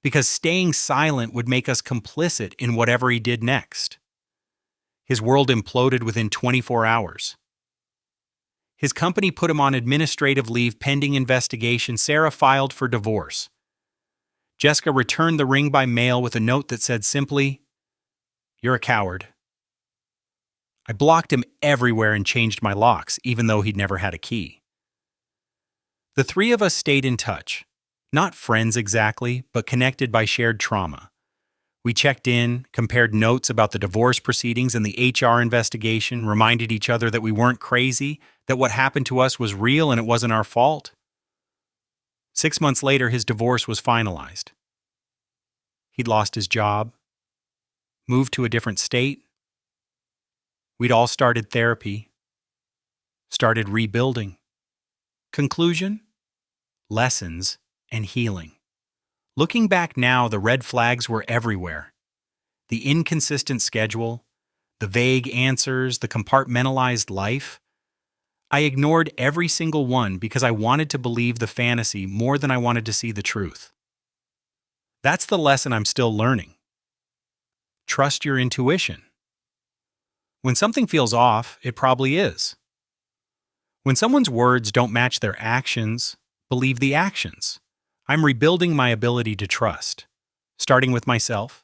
because staying silent would make us complicit in whatever he did next. His world imploded within 24 hours. His company put him on administrative leave pending investigation. Sarah filed for divorce. Jessica returned the ring by mail with a note that said simply, "You're a coward." I blocked him everywhere and changed my locks, even though he'd never had a key. The 3 of us stayed in touch, not friends exactly, but connected by shared trauma. We checked in, compared notes about the divorce proceedings and the HR investigation, reminded each other that we weren't crazy, that what happened to us was real and it wasn't our fault. 6 months later, his divorce was finalized. He'd lost his job, moved to a different state. We'd all started therapy, started rebuilding. Conclusion? Lessons and healing. Looking back now, the red flags were everywhere. The inconsistent schedule, the vague answers, the compartmentalized life. I ignored every single one because I wanted to believe the fantasy more than I wanted to see the truth. That's the lesson I'm still learning. Trust your intuition. When something feels off, it probably is. When someone's words don't match their actions, believe the actions. I'm rebuilding my ability to trust, starting with myself,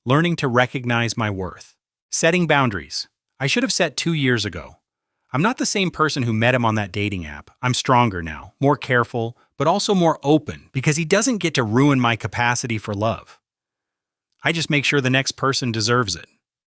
learning to recognize my worth, setting boundaries. I should have set 2 years ago. I'm not the same person who met him on that dating app. I'm stronger now, more careful, but also more open because he doesn't get to ruin my capacity for love. I just make sure the next person deserves it.